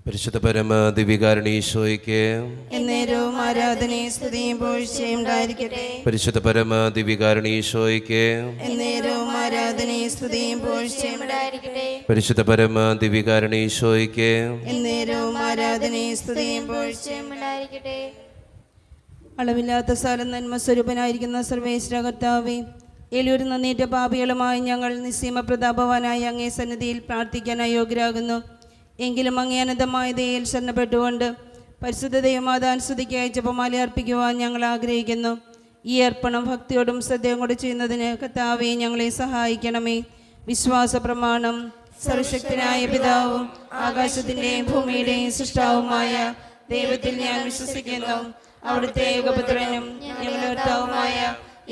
പരിശുദ്ധ പരമ ദിവ്യകാരുണ്യേശോയ്ക്ക് എന്നേരവും ആരാധനയും സ്തുതിയും പുകഴ്ചയും ഉണ്ടായിരിക്കട്ടെ. പരിശുദ്ധ പരമ ദിവ്യകാരുണ്യേശോയ്ക്ക് എന്നേരവും ആരാധനയും സ്തുതിയും പുകഴ്ചയും ഉണ്ടായിരിക്കട്ടെ. പരിശുദ്ധ പരമ ദിവ്യകാരുണ്യേശോയ്ക്ക് എന്നേരവും ആരാധനയും സ്തുതിയും പുകഴ്ചയും ഉണ്ടായിരിക്കട്ടെ. അളവില്ലാത്ത സ്ഥലം നന്മ സ്വരൂപനായിരിക്കുന്ന സർവേശ്വര കർത്താവേ, എളിയൊരു നന്ദിയേറ്റ പാപികളുമായി ഞങ്ങൾ നിസ്സീമ പ്രതാപവാനായി അങ്ങേ സന്നിധിയിൽ പ്രാർത്ഥിക്കാൻ അയോഗ്യരാകുന്നു. എങ്കിലും അങ്ങേ അനന്തമായ ദയയിൽ ശരണപ്പെട്ടുകൊണ്ട് പരിശുദ്ധ ദൈവമാതാൻ സ്തുതിക്കായി ജപമാല അർപ്പിക്കുവാൻ ഞങ്ങൾ ആഗ്രഹിക്കുന്നു. ഈ അർപ്പണം ഭക്തിയോടും ശ്രദ്ധയും കൂടെ ചെയ്യുന്നതിന് കർത്താവേ ഞങ്ങളെ സഹായിക്കണമേ. വിശ്വാസ പ്രമാണം. സർവശക്തനായ പിതാവും ആകാശത്തിൻ്റെയും ഭൂമിയുടെയും സൃഷ്ടാവുമായ ദൈവത്തിൽ ഞാൻ വിശ്വസിക്കുന്നു. അവിടുത്തെ ഏകപുത്രനും ഞങ്ങളുടെ കർത്താവുമായ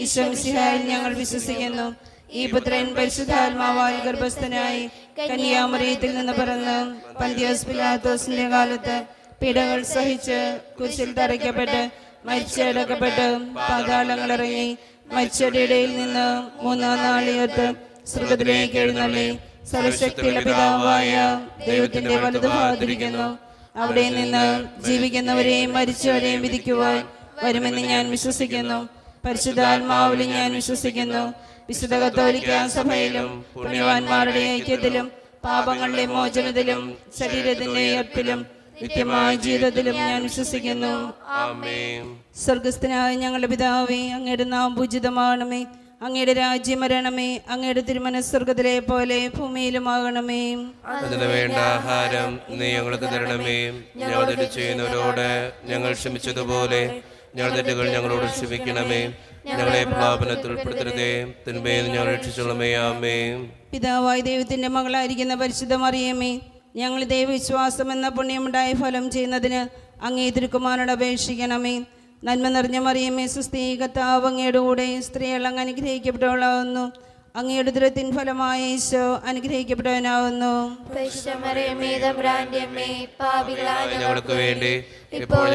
ഈശോ മിശിഹായിൽ ഞങ്ങൾ വിശ്വസിക്കുന്നു. ഈ പുത്രൻ പരിശുദ്ധാത്മാവാൽ ഗർഭസ്ഥനായി കന്യാമറിയത്തിൽ നിന്ന് പിറന്ന് പന്തിയോസ് പിലാത്തോസിന്റെ കാലത്ത് പീഡകൾ സഹിച്ച് കുരിശിൽ തറയ്ക്കപ്പെട്ട് മരിച്ചടക്കപ്പെട്ട് പാതാളങ്ങളിറങ്ങി മരിച്ചവരുടെ ഇടയിൽ നിന്ന് മൂന്നാം നാൾ ഉയർത്ത് സ്വർഗ്ഗത്തിലേക്ക് എഴുന്നള്ളി സർവശക്തിയുള്ള പിതാവായ ദൈവത്തിന്റെ വലതുഭാഗത്തിരിക്കുന്നു. അവിടെ നിന്ന് ജീവിക്കുന്നവരെയും മരിച്ചവരെയും വിധിക്കുവാൻ വരുമെന്ന് ഞാൻ വിശ്വസിക്കുന്നു. പരിശുദ്ധാത്മാവിലും ഞാൻ വിശ്വസിക്കുന്നു. വിശുദ്ധ കത്തോലിക്കാ സഭയിലും പുണ്യവാന്മാരുടെ ഐക്യത്തിലും പാപങ്ങളുടെ മോചനത്തിലും ശരീരത്തിന്റെ ഉയർപ്പിലും നിത്യമായ ജീവിതത്തിലും ഞാൻ വിശ്വസിക്കുന്നു. ആമേൻ. സ്വർഗസ്ഥനായ ഞങ്ങളുടെ പിതാവേ, അങ്ങയുടെ നാമം പൂജിതമാകണമേ. അങ്ങയുടെ രാജ്യം വരണമേ. അങ്ങയുടെ തിരുമനസ്സ് സ്വർഗ്ഗത്തിലെ പോലെ ഭൂമിയിലുമാകണമേ. അതിന് വേണ്ട ആഹാരം നീ ഞങ്ങൾക്ക് തരണമേ. ഞങ്ങൾ തെറ്റ് ചെയ്യുന്നവരോട് ഞങ്ങൾ ക്ഷമിച്ചതുപോലെ ഞങ്ങളുടെ തെറ്റുകൾ ഞങ്ങളോട് ക്ഷമിക്കണമേ. ഞങ്ങളെ പാപത്തിൽ ഉൾപ്പെടുത്തരുതേ, തിന്മയിൽ ഞങ്ങൾ രക്ഷിച്ചോളമേ. ആമേൻ. പിതാവായ ദൈവത്തിന്റെ മകളായിരിക്കുന്ന പരിശുദ്ധ മറിയമേ, ഞങ്ങൾ ദൈവവിശ്വാസം എന്ന പുണ്യമുണ്ടായ ഫലം ചെയ്യുന്നതിന് അങ്ങേ തിരുക്കുമാരനോട് അപേക്ഷിക്കണമേ. നന്മ നിറഞ്ഞ മറിയമേ, സുസ്ഥീ കർത്താവ് അങ്ങയുടെ കൂടെ സ്ത്രീകൾ അങ്ങ് അനുഗ്രഹിക്കപ്പെട്ടവളാവുന്നു. അങ്ങയുടെ ഉദരത്തിൻ ഫലമായ ഈശോ അനുഗ്രഹിക്കപ്പെട്ടവനാവുന്നു. ഞങ്ങൾക്ക് വേണ്ടി ഇപ്പോൾ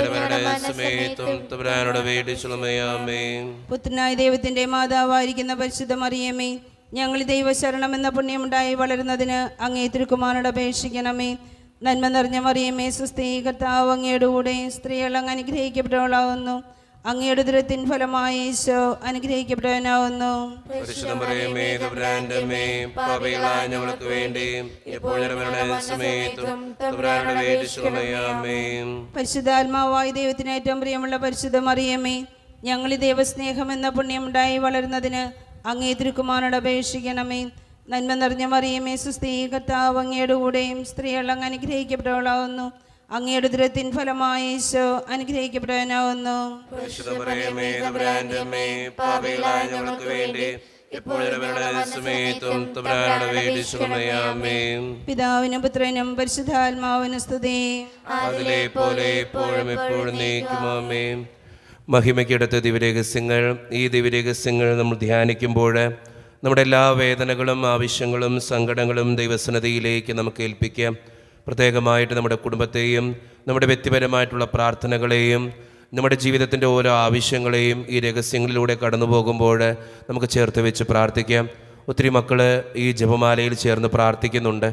തമ്പുരാനോട് വേണ്ടിച്ചുള്ളമേ. ആമേൻ. പുത്രനായ ദൈവത്തിന്റെ മാതാവായിരിക്കുന്ന പരിശുദ്ധ മറിയമേ, ഞങ്ങൾ ദൈവശരണം എന്ന പുണ്യമുണ്ടായി വളരുന്നതിന് അങ്ങേ തിരുക്കുമാരനോട് അപേക്ഷിക്കണമേ. നന്മ നിറഞ്ഞ മറിയമേ, സുസ്ഥീ കർത്താവ് അങ്ങയുടെ കൂടെ സ്ത്രീകൾ അങ്ങ് അനുഗ്രഹിക്കപ്പെട്ടവളാവുന്നു. അങ്ങയുടെ ഉദരത്തിൻ ഫലമായ ഈശോ അനുഗ്രഹിക്കപ്പെട്ടവനാവുന്നു. ഞങ്ങൾക്ക് വേണ്ടി പരിശുദ്ധാത്മാവായ ദൈവത്തിന് ഏറ്റവും പ്രിയമുള്ള പരിശുദ്ധ മറിയമേ, ഞങ്ങൾ ദൈവസ്നേഹം എന്ന പുണ്യമുണ്ടായി വളരുന്നതിന് അങ്ങേ തിരുക്കുമാരനോട് അപേക്ഷിക്കണമേ. നന്മ നിറഞ്ഞ മറിയമേ, സുസ്ഥീ കർത്താവ് അങ്ങയുടെ കൂടെയും സ്ത്രീകൾ അങ്ങ് അനുഗ്രഹിക്കപ്പെട്ടവളാവുന്നു. അങ്ങയുടെ ഉദരത്തിൻ ഫലമായ ഈശോ അനുഗ്രഹിക്കപ്പെട്ടവനാവുന്നു. പിതാവിനും പുത്രനും പരിശുദ്ധാത്മാവിനും സ്തുതി. മഹിമയ്ക്കടുത്ത ദിവ്യരഹസ്യങ്ങൾ. ഈ ദിവ്യരഹസ്യങ്ങൾ നമ്മൾ ധ്യാനിക്കുമ്പോൾ നമ്മുടെ എല്ലാ വേദനകളും ആവശ്യങ്ങളും സങ്കടങ്ങളും ദൈവസന്നിധിയിലേക്ക് നമുക്ക് ഏൽപ്പിക്കാം. പ്രത്യേകമായിട്ട് നമ്മുടെ കുടുംബത്തെയും നമ്മുടെ വ്യക്തിപരമായിട്ടുള്ള പ്രാർത്ഥനകളെയും നമ്മുടെ ജീവിതത്തിൻ്റെ ഓരോ ആവശ്യങ്ങളെയും ഈ രഹസ്യങ്ങളിലൂടെ കടന്നു പോകുമ്പോൾ നമുക്ക് ചേർത്ത് വെച്ച് പ്രാർത്ഥിക്കാം. ഒത്തിരി മക്കൾ ഈ ജപമാലയിൽ ചേർന്ന് പ്രാർത്ഥിക്കുന്നുണ്ട്.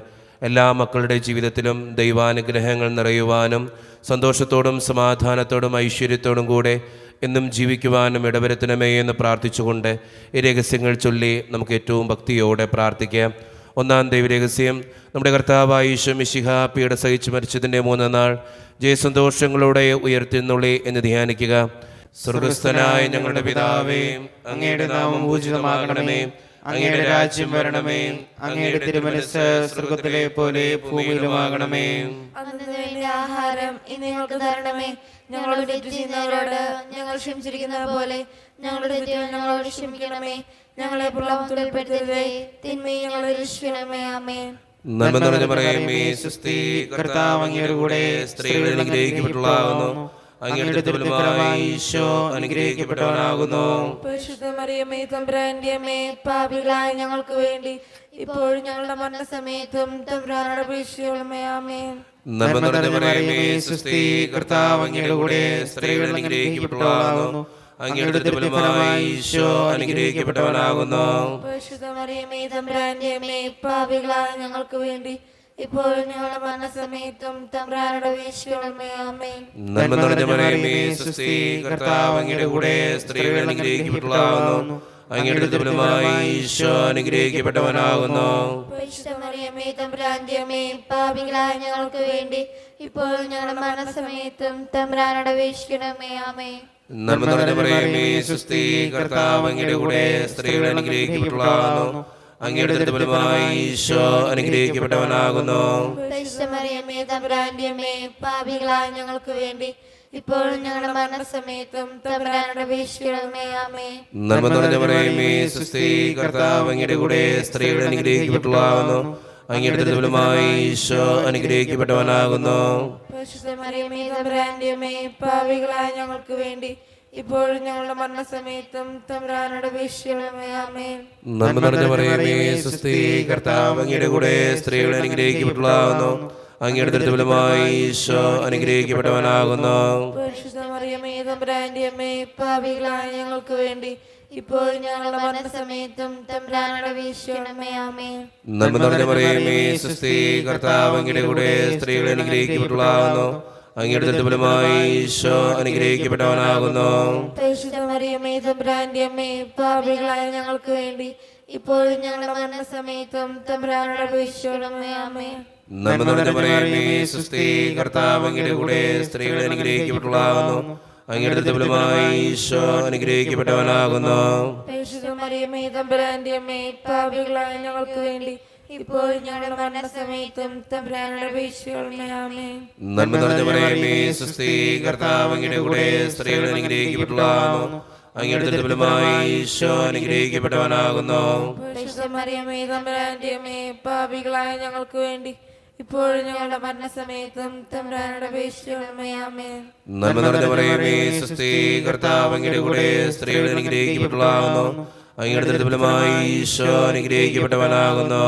എല്ലാ മക്കളുടെ ജീവിതത്തിലും ദൈവാനുഗ്രഹങ്ങൾ നിറയുവാനും സന്തോഷത്തോടും സമാധാനത്തോടും ഐശ്വര്യത്തോടും കൂടെ എന്നും ജീവിക്കുവാനും ഇടവരുത്തണമേ എന്ന് പ്രാർത്ഥിച്ചുകൊണ്ട് ഈ രഹസ്യങ്ങൾ ചൊല്ലി നമുക്ക് ഏറ്റവും ഭക്തിയോടെ പ്രാർത്ഥിക്കാം. ഒന്നാം ദൈവരഹസ്യം. നമ്മുടെ കർത്താവായ ഈശോ മിശിഹ പീഡ സഹിച്ച് മരിച്ചതിൻ്റെ 3 നാൾ ജയസന്തോഷങ്ങളോടെ ഉയർത്തുന്നുള്ളി എന്ന് ധ്യാനിക്കുക. സ്വർഗസ്ഥനായ ഞങ്ങളുടെ പിതാവേ, അങ്ങയുടെ നാമം പൂജിതമാകണമേ. അങ്ങയുടെ രാജ്യം വരണമേ. അങ്ങയുടെ തിരുമനസ്സ് സ്വർഗ്ഗത്തിലെ പോലെ ഭൂമിയിലുമാകണമേ. ആഹാരം ഇന്ന് ഞങ്ങൾക്ക് തരണമേ. ഞങ്ങളോട് തെറ്റ് ചെയ്യുന്നവരോട് ഞങ്ങൾ ക്ഷമിച്ചിരിക്കുന്നത് പോലെ ഞങ്ങളുടെ തെറ്റുകൾ ഞങ്ങളോട് ക്ഷമിക്കണമേ. ഞങ്ങളെ പ്രലോഭനത്തിൽ ഉൾപ്പെടുത്തരുതേ, തിന്മയെ ഞങ്ങളെ രക്ഷിക്കണമേ. ആമേൻ. നന്മ നിറഞ്ഞ മറിയമേ, സുസ്ഥീ കർത്താവ് അങ്ങയുടെ കൂടെ സ്ത്രീകൾ അനുഗ്രഹിക്കപ്പെട്ടവളാകുന്നു. അങ്ങയുടെ ഫലമായ ഈശോ അനുഗ്രഹിക്കപ്പെട്ടവനാകുന്നു. പരിശുദ്ധ മറിയമേ, തമ്പുരാന്റെ അമ്മേ, പാപികളായ ഞങ്ങൾക്ക് വേണ്ടി ഇപ്പോഴും ഞങ്ങളുടെ മരണസമയത്തും തമ്പുരാനോട് അപേക്ഷിക്കണമേ. ആമേൻ. നന്മ നിറഞ്ഞ മറിയമേ, സുസ്ഥീ കർത്താവ് അങ്ങയുടെ കൂടെ സ്ത്രീകൾ അനുഗ്രഹിക്കപ്പെട്ടവളാകുന്നു. അങ്ങയുടെ ഫലമായ ഈശോ അനുഗ്രഹിക്കപ്പെട്ടവനാകുന്നു. പരിശുദ്ധ മറിയമേ, തമ്പുരാന്റെ അമ്മേ, പാപികളായ ഞങ്ങൾക്ക് വേണ്ടി ഇപ്പോൾ ഞങ്ങളുടെ മരണസമയത്തും തമ്പുരാനോട് അപേക്ഷിക്കണമേ. ആമേൻ. നന്മ നിറഞ്ഞ മറിയമേ, സ്വസ്തി, കർത്താവ് അങ്ങയുടെ കൂടെ, സ്ത്രീകൾ അനുഗ്രഹിക്കപ്പെട്ടവളാകുന്നു. അങ്ങയുടെ ഫലമായി ഈശോ അനുഗ്രഹിക്കപ്പെട്ടവനാകുന്നു. പരിശുദ്ധ മറിയമേ, തമ്പുരാന്റെ അമ്മേ, പാപികളായ ഞങ്ങൾക്ക് വേണ്ടി ഇപ്പോൾ ഞങ്ങളുടെ മരണസമയത്തും തമ്പുരാനോട് അപേക്ഷിക്കണമേ. ആമേൻ. നന്മ നിറഞ്ഞ മറിയമേ, സ്വസ്തി, കർത്താവ് അങ്ങയുടെ കൂടെ, സ്ത്രീകൾ അനുഗ്രഹിക്കപ്പെട്ടവളാകുന്നു. അങ്ങയുടെ ഫലമായി ഈശോ അനുഗ്രഹിക്കപ്പെട്ടവനാകുന്നു. പരിശുദ്ധ മറിയമേ, തമ്പുരാന്റെ അമ്മേ, പാപികളായ ഞങ്ങൾക്ക് വേണ്ടി ഇപ്പോൾ ഞങ്ങളുടെ മരണസമയത്തും തമ്പുരാനോട് അപേക്ഷിക്കണമേ. ആമേൻ. നന്മ നിറഞ്ഞ മറിയമേ, സ്വസ്തി, കർത്താവ് അങ്ങയുടെ കൂടെ, സ്ത്രീകൾ അനുഗ്രഹിക്കപ്പെട്ടവളാകുന്നു. അങ്ങയുടെ ഫലമായി ഈശോ അനുഗ്രഹിക്കപ്പെട്ടവനാകുന്നു. പരിശുദ്ധ മറിയമേ, തമ്പുരാന്റെ അമ്മേ, പാപികളായ ഞങ്ങൾക്ക് വേണ്ടി ഇപ്പോൾ ഞങ്ങളുടെ മരണസമയത്തും തമ്പുരാനോട് അപേക്ഷിക്കണമേ. ആമേൻ. നന്മ നിറഞ്ഞ മറിയമേ, സ്വസ്തി, കർത്താവ് അങ്ങയുടെ കൂടെ, സ്ത്രീകൾ അനുഗ്രഹിക്കപ്പെട്ടവളാകുന്നു. അങ്ങയുടെ ഫലമായി ഈശോ അനുഗ്രഹിക്കപ്പെട്ടവനാകുന്നു. പരിശുദ്ധ മറിയമേ, തമ്പുരാന്റെ അമ്മേ, പാപികളായ ഞങ്ങൾക്ക് വേണ്ടി ഇപ്പോൾ ഞങ്ങളുടെ മരണസമയത്തും തമ്പുരാനോട് അപേക്ഷിക്കണമേ. ആമേൻ. നന്മ നിറഞ്ഞ മറിയമേ, സ്വസ്തി, കർത്താവ് അങ്ങയുടെ കൂടെ, സ്ത്രീകൾ അനുഗ്രഹിക്കപ്പെട്ടവളാകുന്നു. അങ്ങയുടെ ഫലമായി ഈശോ അനുഗ്രഹിക്കപ്പെട്ടവനാകുന്നു. പരിശുദ്ധ മറിയമേ, തമ്പുരാന്റെ അമ്മേ, പാപികളായ ഞങ്ങൾക്ക് വേണ്ടി ഇപ്പോൾ ഞങ്ങളുടെ മരണസമയത്തും തമ്പുരാനോട് അപേക്ഷിക്കണമേ. ആമേൻ. നന്മ നിറഞ്ഞ മറിയമേ, സ്വസ്തി, കർത്താവ് അങ്ങയുടെ കൂടെ, സ്ത്രീകൾ അനുഗ്രഹിക്കപ്പെട്ടവളാകുന്നു. അങ്ങയുടെ ഫലമായി ഈശോ അനുഗ്രഹിക്കപ്പെട്ടവനാകുന്നു. പരിശുദ്ധ മറിയമേ, തമ്പുരാന്റെ അമ്മേ, പാപികളായ ഞങ്ങൾക്ക് വേണ്ടി ഇപ്പോൾ ഞങ്ങളുടെ മരണസമയത്തും തമ്പുരാനോട് അപേക്ഷിക്കണമേ. ആമേൻ. നന്മ നിറഞ്ഞ മറിയമേ, സ്വസ്തി, കർത്താവ് അങ്ങയുടെ കൂടെ, സ്ത്രീകൾ അനുഗ്രഹിക്കപ്പെട്ടവളാകുന്നു. അങ്ങയുടെ ഫലമായി ഈശോ അനുഗ്രഹിക്കപ്പെട്ടവനാകുന്നു. പരിശുദ്ധ മറിയമേ, തമ്പുരാന്റെ അമ്മേ, പാപികളായ ഞങ്ങൾക്ക് വേണ്ടി ഇപ്പോൾ ഞങ്ങളുടെ മരണസമയത്തും തമ്പുരാനോട് അപേക്ഷിക്കണമേ. ആമേൻ. നന്മ നിറഞ്ഞ മറിയമേ, സ്വസ്തി, കർത്താവ് അങ്ങയുടെ കൂടെ, സ്ത്രീകൾ അനുഗ്രഹിക്കപ്പെട്ടവളാകുന്നു. അങ്ങയുടെ ഫലമായി ഈശോ അനുഗ്രഹിക്കപ്പെട്ടവനാകുന്നു.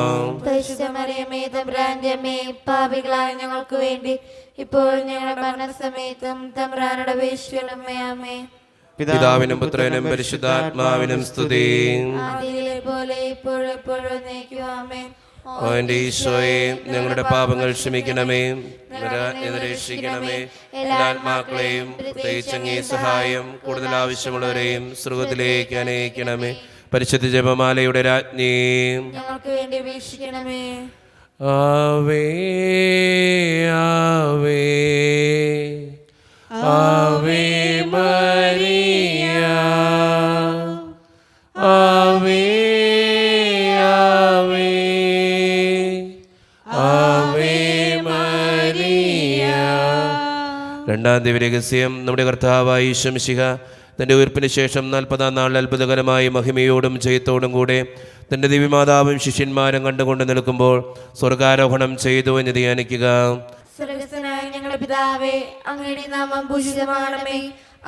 പരിശുദ്ധ മറിയമേ, തമ്പുരാന്റെ അമ്മേ, പാപികളായ ഞങ്ങൾക്ക് വേണ്ടി ഇപ്പോൾ ഞങ്ങളുടെ മരണസമയത്തും തമ്പുരാനോട് അപേക്ഷിക്കണമേ. ആമേൻ. പിതാവിനും പുത്രനും പരിശുദ്ധാത്മാവിനും സ്തുതി. ആദിയിലെ പോലെ ഇപ്പോഴും എപ്പോഴും എന്നേക്കും. ആമേൻ. ഓ എന്റെ ഈശോയെ, ഞങ്ങളുടെ പാപങ്ങൾ ക്ഷമിക്കണമേ, രക്ഷിക്കണമേ. എല്ലാ ആത്മാക്കളെയും, പ്രത്യേകിച്ച് അങ്ങേ സഹായം കൂടുതൽ ആവശ്യമുള്ളവരെയും സ്വർഗ്ഗത്തിലേക്ക് അനയിക്കണമേ. പരിശുദ്ധ ജപമാലയുടെ രാജ്ഞി, ഞങ്ങൾക്ക് വേണ്ടി അപേക്ഷിക്കണമേ. ആവേ ആവേ ആവേ മരിയ, ആവേ ആവേ ആവേ മരിയ. രണ്ടാം ദിവ്യരഹസ്യം, നമ്മുടെ കർത്താവായ ഈശോ മിശിഹ തൻ്റെ ഉയർപ്പിന് ശേഷം 40-ാം നാൾ അത്ഭുതകരമായ മഹിമയോടും ജയത്തോടും കൂടെ തൻ്റെ ദിവ്യമാതാവും ശിഷ്യന്മാരും കണ്ടുകൊണ്ട് നിൽക്കുമ്പോൾ സ്വർഗാരോഹണം ചെയ്തു എന്ന് ധ്യാനിക്കുക. സ്വർഗ്ഗസ്ഥനായ ഞങ്ങളുടെ പിതാവേ, അങ്ങയുടെ നാമം പൂജിതമാകണമേ.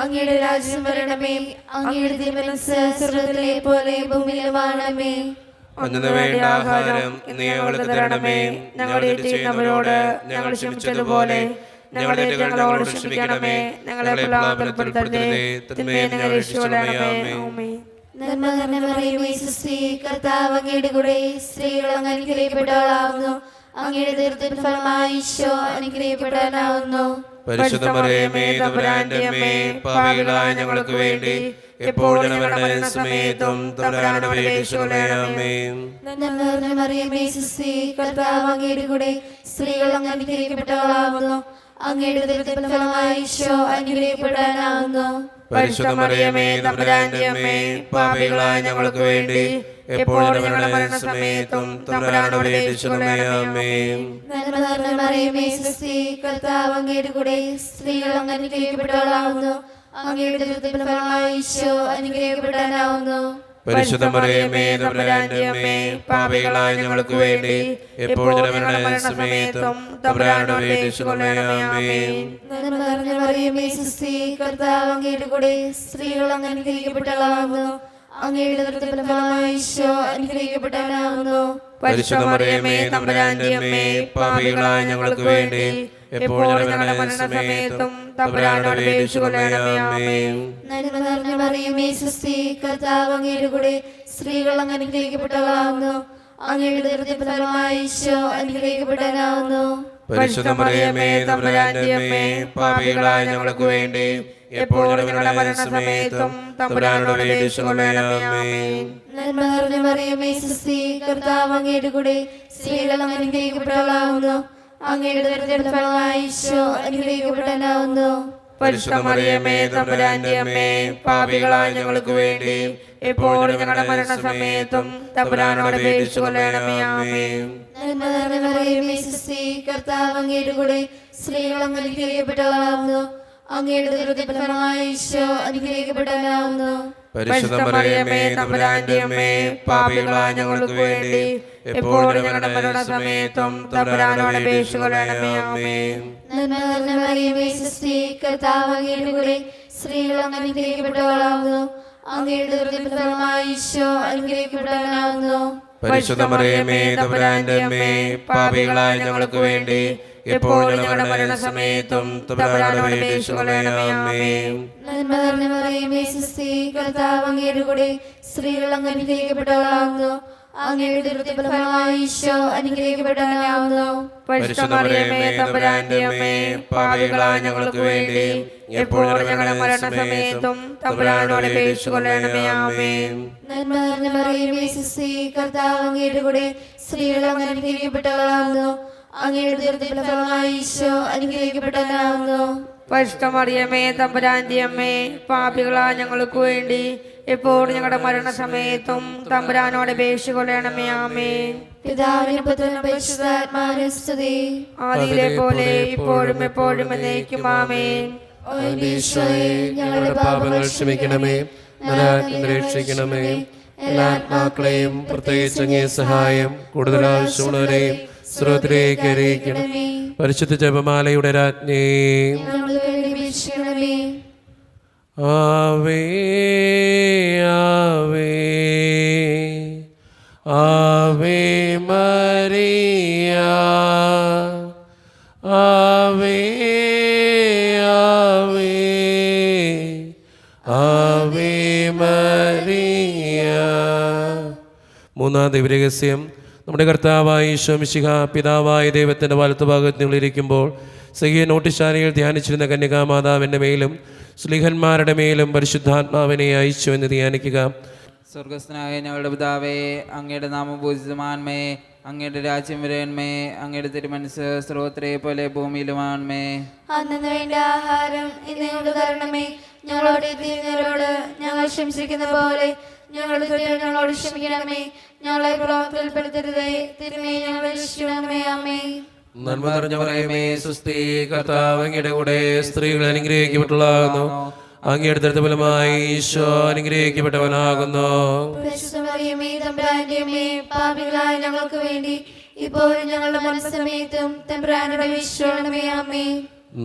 അങ്ങയുടെ രാജ്യം വരണമേ. അങ്ങയുടെ തിരുമനസ്സ് സ്വർഗ്ഗത്തിലെ പോലെ ഭൂമിയിലുമാകണമേ. അന്നു വേണ്ട ആഹാരം ഇന്ന് ഞങ്ങൾക്ക് തരണമേ. ഞങ്ങളുടെ തെറ്റ് ചെയ്യുന്നവരോട് ഞങ്ങൾ ക്ഷമിച്ചതുപോലെ ഞങ്ങളുടെ തെറ്റുകൾ ഞങ്ങളോട് ക്ഷമിക്കണമേ. ഞങ്ങളെ പ്രലോഭനപ്പെടുത്തരുതേ, തിന്മയിൽ നിന്ന് ഞങ്ങളെ രക്ഷിച്ചുകൊള്ളണമേ. ആമേൻ. നന്മ നിറഞ്ഞ മറിയമേ, സ്വസ്തി, കർത്താവ് അങ്ങയുടെ കൂടെ, സ്ത്രീകൾ അങ്ങ് അനുഗ്രഹിക്കപ്പെട്ടവളാകുന്നു. അങ്ങയുടെ ദൈവത്തിൻ ഫലമായി ഈശോ അനുഗ്രഹിക്കപ്പെട്ടവനാകുന്നു. പരിശുദ്ധ മറിയമേ, തമ്പുരാന്റെ അമ്മേ, പാപികളായ ഞങ്ങൾക്ക് വേണ്ടി എപ്പോഴും ഞങ്ങളുടെ മരണസമയത്തും തമ്പുരാനോട് അപേക്ഷിക്കണമേ. ആമേൻ. നന്മ നിറഞ്ഞ മറിയമേ, സ്വസ്തി, കർത്താവ് അങ്ങയുടെ കൂടെ, സ്ത്രീകൾ അങ്ങ് അനുഗ്രഹിക്കപ്പെട്ടവളാകുന്നു. അങ്ങയുടെ ദൈവത്തിൻ ഫലമായി ഈശോ അനുഗ്രഹിക്കപ്പെട്ടവനാകുന്നു. പരിശുദ്ധ മറിയമേ, തമ്പുരാന്റെ അമ്മേ, പാപികളായ ഞങ്ങൾക്ക് വേണ്ടി എപ്പോഴും ഞങ്ങളുടെ മരണസമയത്തും തമ്പുരാനോട് അപേക്ഷിക്കണമേ. ആമേൻ. നന്മ നിറഞ്ഞ മറിയമേ, സ്വസ്തി, കർത്താവ് അങ്ങയുടെ കൂടെ, സ്ത്രീകൾ അങ്ങ് അനുഗ്രഹിക്കപ്പെട്ടവളാകുന്നു. അങ്ങയുടെ ദൈവത്തിൻ ഫലമായി ഈശോ അനുഗ്രഹിക്കപ്പെട്ടവനാകുന്നു. പരിശുദ്ധ മറിയമേ, തമ്പുരാന്റെ അമ്മേ, പാപികളായ ഞങ്ങൾക്ക് വേണ്ടി എപ്പോഴും ഞങ്ങളുടെ മരണസമയത്തും തമ്പുരാനോട് അപേക്ഷിക്കണമേ. ആമേൻ. നന്മ നിറഞ്ഞ മറിയമേ, സ്വസ്തി, കർത്താവ് അങ്ങയുടെ കൂടെ, സ്ത്രീകൾ അങ്ങ് അനുഗ്രഹിക്കപ്പെട്ടവളാകുന്നു. അങ്ങയുടെ ദൈവത്തിൻ ഫലമായി ഈശോ അനുഗ്രഹിക്കപ്പെട്ടവനാകുന്നു. പരിശുദ്ധ മറിയമേ, തമ്പുരാന്റെ അമ്മേ, പാപികളായ ഞങ്ങൾക്ക് വേണ്ടി എപ്പോഴും ഞങ്ങളുടെ മരണസമയത്തും തമ്പുരാനോട് അപേക്ഷിക്കണമേ. ആമേൻ. നന്മ നിറഞ്ഞ മറിയമേ, സ്വസ്തി, കർത്താവ് അങ്ങയുടെ കൂടെ, സ്ത്രീകൾ അങ്ങ് അനുഗ്രഹിക്കപ്പെട്ടവളാകുന്നു. അങ്ങയുടെ ഉദരത്തിൻ ഫലമായി ഈശോ അനുഗ്രഹിക്കപ്പെട്ടവനാകുന്നു. പരിശുദ്ധ മറിയമേ തമ്പുരാന്റെ അമ്മേ, പാപികളായ ഞങ്ങൾക്ക് വേണ്ടി എപ്പോഴും ഞങ്ങളുടെ മരണസമയത്തും തമ്പുരാനോട് അപേക്ഷിച്ചുകൊള്ളണമേ. ആമേൻ. നന്മ നിറഞ്ഞ മറിയമേ സ്വസ്തി, കർത്താവ് അങ്ങയുടെ കൂടെ സ്ത്രീകൾ അനുഗ്രഹിക്കപ്പെട്ടവളാകുന്നു. അങ്ങയുടെ ഉദരത്തിൻ ഫലമായി ഈശോ അനുഗ്രഹിക്കപ്പെട്ടവനാകുന്നു. പരിശുദ്ധ മറിയമേ തമ്പുരാന്റെ അമ്മേ, പാപികളായ ഞങ്ങൾക്ക് വേണ്ടി എപ്പോഴും ഞങ്ങളുടെ മരണസമയത്തും തമ്പുരാനോട് അപേക്ഷിച്ചുകൊള്ളണമേ. ആമേൻ. നന്മ നിറഞ്ഞ മറിയമേ സ്വസ്തി, കർത്താവ് അങ്ങയുടെ കൂടെ സ്ത്രീകൾ അനുഗ്രഹിക്കപ്പെട്ടവളാകുന്നു. അങ്ങയുടെ ഉദരത്തിൻ ഫലമായി ഈശോ അനുഗ്രഹിക്കപ്പെട്ടവനാകുന്നു. പരിശുദ്ധ മറിയമേ തമ്പുരാന്റെ അമ്മേ, പാപികളായ ഞങ്ങൾക്ക് വേണ്ടി എപ്പോഴും ഞങ്ങളുടെ മരണസമയത്തും തമ്പുരാനോട് അപേക്ഷിച്ചുകൊള്ളണമേ. ആമേൻ. നന്മ നിറഞ്ഞ മറിയമേ സ്വസ്തി, കർത്താവ് അങ്ങയുടെ കൂടെ സ്ത്രീകൾ അനുഗ്രഹിക്കപ്പെട്ടവളാകുന്നു. അങ്ങയുടെ ഉദരത്തിൻ ഫലമായി ഈശോ അനുഗ്രഹിക്കപ്പെട്ടവനാകുന്നു. പരിശുദ്ധ മറിയമേ തമ്പുരാന്റെ അമ്മേ, പാപികളായ ഞങ്ങൾക്ക് വേണ്ടി എപ്പോഴും ഞങ്ങളുടെ മരണസമയത്തും തമ്പുരാനോട് അപേക്ഷിച്ചുകൊള്ളണമേ. ആമേൻ. നന്മ നിറഞ്ഞ മറിയമേ സ്വസ്തി, കർത്താവ് അങ്ങയുടെ കൂടെ സ്ത്രീകൾ അനുഗ്രഹിക്കപ്പെട്ടവളാകുന്നു. അങ്ങയുടെ ഉദരത്തിൻ ഫലമായി ഈശോ അനുഗ്രഹിക്കപ്പെട്ടവനാകുന്നു. പരിശുദ്ധ മറിയമേ തമ്പുരാന്റെ അമ്മേ, പാപികളായ ഞങ്ങൾക്ക് വേണ്ടി എപ്പോഴും ഞങ്ങളുടെ മരണസമയത്തും തമ്പുരാനോട് അപേക്ഷിച്ചുകൊള്ളണമേ. ആമേൻ. നന്മ നിറഞ്ഞ മറിയമേ സ്വസ്തി, കർത്താവ് അങ്ങയുടെ കൂടെ സ്ത്രീകൾ അനുഗ്രഹിക്കപ്പെട്ടവളാകുന്നു. അങ്ങയുടെ ഉദരത്തിൻ ഫലമായി ഈശോ അനുഗ്രഹിക്കപ്പെട്ടവനാകുന്നു. പരിശുദ്ധ മറിയമേ തമ്പുരാന്റെ അമ്മേ, പാപികളായ ഞങ്ങൾക്ക് വേണ്ടി എപ്പോഴും ഞങ്ങളുടെ മരണസമയത്തും തമ്പുരാനോട് അപേക്ഷിച്ചുകൊള്ളണമേ. ആമേൻ. പിതാവിനും പുത്രനും പരിശുദ്ധാത്മാവിനും സ്തുതി. ആദിയിലെ പോലെ ഇപ്പോഴും എപ്പോഴും എന്നേക്കും. ആമേൻ. ഓ എൻ്റെ ഈശോയെ, ഞങ്ങളുടെ പാപങ്ങൾ ക്ഷമിക്കണമേ, രക്ഷിക്കണമേ. എല്ലാ ആത്മാക്കളെയും പ്രത്യേകിച്ച് അങ്ങേ സഹായം കൂടുതൽ ആവശ്യമുള്ളവരെയും സ്രോതത്തിലേക്ക് അറിയിക്കണമേ. പരിശുദ്ധ ജപമാലയുടെ രാജ്ഞി ഞങ്ങൾക്ക് വേണ്ടി അപേക്ഷിക്കണമേ. ആവേ ആവേ ആവേ മരിയ, ആവേ ആവേ ആവേ മരിയ. മൂന്നാം ദിവ്യരഹസ്യം. നമ്മുടെ കർത്താവായ ഈശോ മിശിഹ പിതാവായ ദൈവത്തിൻ്റെ വലത്തുഭാഗത്തിനുള്ളിരിക്കുമ്പോൾ സഹീയ നോട്ടിശാലയിൽ ധ്യാനിച്ചിരുന്ന കന്യകാമാതാവിൻ്റെ മേലും സ്ലീഹന്മാരുടെ മേലും പരിശുദ്ധാത്മാവിനെ അയച്ചു എന്ന് ധ്യാനിക്കുക. സ്വർഗസ്ഥനായ ഞങ്ങളുടെ പിതാവേ, അങ്ങയുടെ നാമം പൂജിതമാന്മേ, അങ്ങയുടെ രാജ്യം വരേന്മേ, അങ്ങയുടെ തിരുമനസ് സ്രോതരെ പോലെ ഭൂമിയിലുമാന്മേ. അന്നു വേണ്ട ആഹാരം ഇന്ന് ഞങ്ങൾക്ക് തരണമേ. ഞങ്ങളോട് ചെയ്യുന്നവരോട് ഞങ്ങൾ ക്ഷമിച്ചിരിക്കുന്ന പോലെ ഞങ്ങളുടെ തെറ്റുകൾ ഞങ്ങളോട് ക്ഷമിക്കണമേ. ഞങ്ങളെ പ്രലോഭനത്തിൽ ഉൾപ്പെടുത്തരുതേ, തിന്മയെ ഞങ്ങളെ രക്ഷിക്കണമേ. ആമേൻ. നന്മ നിറഞ്ഞ മറിയമേ സ്വസ്തി, കർത്താവ് അങ്ങയുടെ കൂടെ സ്ത്രീകൾ അനുഗ്രഹിക്കപ്പെട്ടവളാകുന്നു. അങ്ങയുടെ ദൃഢഫലമായി ഈശോ അനുഗ്രഹിക്കപ്പെട്ടവനാകുന്നു. പരിശുദ്ധ മറിയമേ തമ്പുരാന്റെ അമ്മേ, പാപികളായ ഞങ്ങൾക്ക് വേണ്ടി ഇപ്പോഴും ഞങ്ങളുടെ മരണസമയത്തും തമ്പുരാനോട് അപേക്ഷിച്ചുകൊള്ളണമേ. ആമേൻ.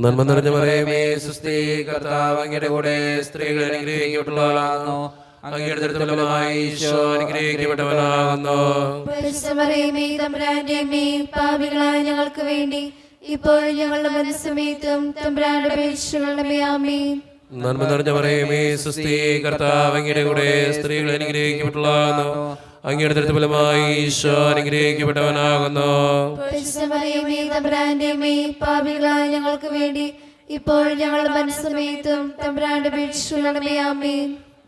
നന്മ നിറഞ്ഞ മറിയമേ സ്വസ്തി, കർത്താവ് അങ്ങയുടെ കൂടെ സ്ത്രീകൾ അനുഗ്രഹിക്കപ്പെട്ടവളാകുന്നു. അങ്ങയുടെ ദൃഢഫലമായി ഈശോ അനുഗ്രഹിക്കപ്പെട്ടവനാകുന്നു. പരിശുദ്ധ മറിയമേ തമ്പുരാന്റെ അമ്മേ, പാപികളായ ഞങ്ങൾക്ക് വേണ്ടി ഇപ്പോഴും ഞങ്ങളുടെ മരണസമയത്തും തമ്പുരാനോട് അപേക്ഷിച്ചുകൊള്ളണമേ. ആമേൻ. നന്മ നിറഞ്ഞ മറിയമേ സ്വസ്തി, കർത്താവ് അങ്ങയുടെ കൂടെ സ്ത്രീകൾ അനുഗ്രഹിക്കപ്പെട്ടവളാകുന്നു. അങ്ങയുടെ ദൃഢഫലമായി ഈശോ അനുഗ്രഹിക്കപ്പെട്ടവനാകുന്നു. പരിശുദ്ധ മറിയമേ തമ്പുരാന്റെ അമ്മേ, പാപികളായ ഞങ്ങൾക്ക് വേണ്ടി ഇപ്പോഴും ഞങ്ങളുടെ മരണസമയത്തും തമ്പുരാനോട് അപേക്ഷിച്ചുകൊള്ളണമേ. ആമേൻ.